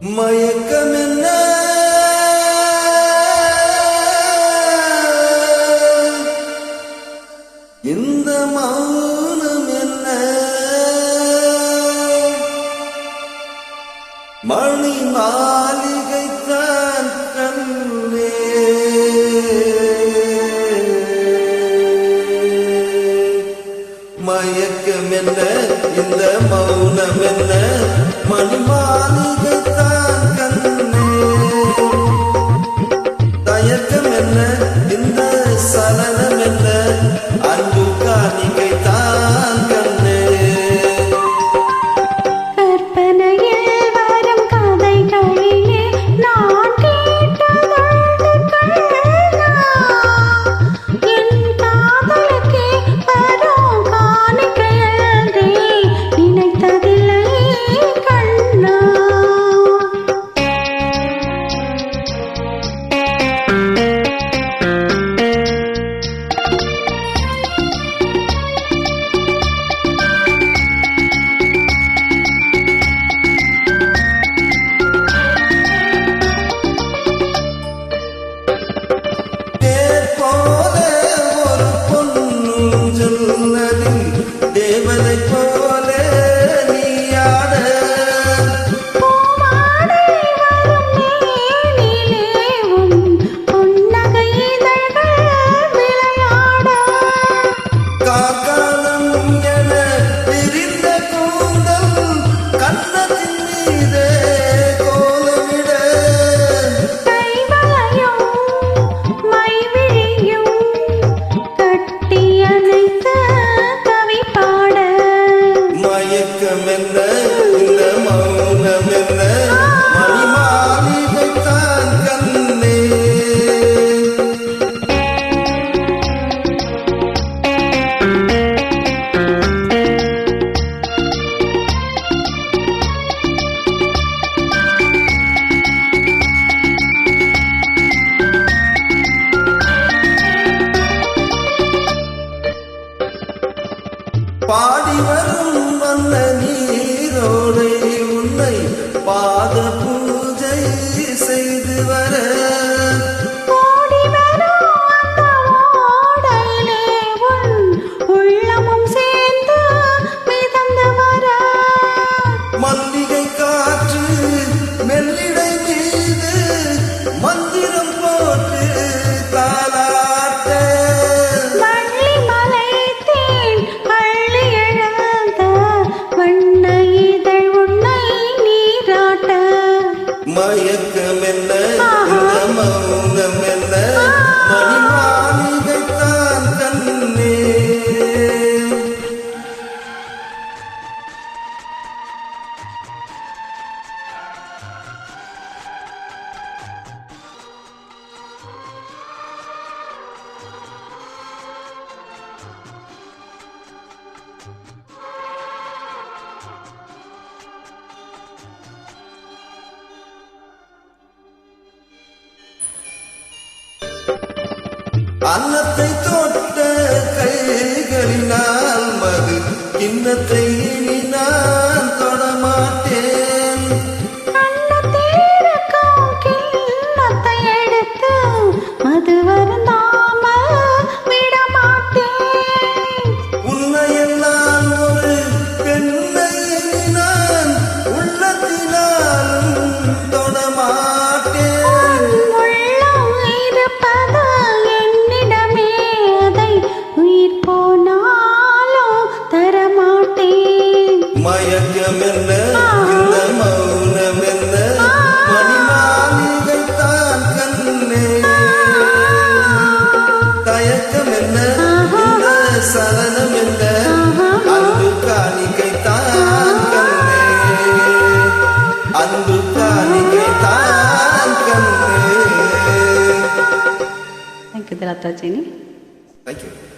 மயக்கம் என்ன இந்த மௌனம் என்ன மணி மாளிகைத்தான் கண்ணே மயக்கம் என்ன இந்த மௌனம் என்ன மணி மாளிகைத்தான் கண்ணே தயக்கம் என்ன இந்த சலனம் என்ன அன்பு காணிக்கைத்தான் கண்ணே கற்பனையில் வரும் கதைகளிலே நான் கேட்டதற்கு கண்ணா என் காதலுக்கே வரும் காணிக்கையன்றே நினைத்ததில்லை கண்ணா தேவதை போல நீயாட பூமாலை வரும் நேரிலே உன் புன்னகை இதழ்கள் விளையாட காக்காலம் என விரிந்த கூந்தல் கன்னத்தின் மீதே கோலமிட கைவளையும் மைவிழியும் கட்டி அணைத்து கவி பாட மயக்கம் என்ன இந்த மௌனம் என்ன மணி மாளிகைத்தான் கண்ணே பாடி வரும் வண்ண நீரோடை உன்னை பாத பூஜை செய்து வர ஓடி வரும் அந்த ஓடையிலே உன் உள்ளமும் சேர்ந்து மிதந்து வர மல்லிகை காற்று மெல்லிடை மீது மந்திரம் போட்டு தாலாட்ட வள்ளி மலை தேன் அள்ளி எழுந்த வண்ண இதழ் உன்னை நீராட்ட மயக்கம் என்ன இந்த மௌனம் என்ன மணி மாளிகைத்தான் கண்ணே அன்னத்தை தொட்ட கைகளினால் மது கிண்ணத்தை இனி நான் தொடமாட்டேன் அன்னத்தேருக்கும் கிண்ணத்தை எடுத்து அது வருந்தாமல் விடமாட்டேன் உன்னையெல்லாம் ஒரு பெண்ணை இனி நான் உள்ளத்தினாலும் தொடமாட்டேன் உள்ளம் இருப்பது என்னிடமே அதை உயிர் போனாலும் தரமாட்டேன் மயக்கம் என்ன இந்த மௌனம் என்ன மணி மாளிகைத்தான் கண்ணே தயக்கம் என்ன இந்த சலனம் என்ன அன்பு காணிக்கைத்தான் கண்ணே அன்பு காணிக்கைத்தான் கண்ணே. Thank you, Dilataji. Thank you.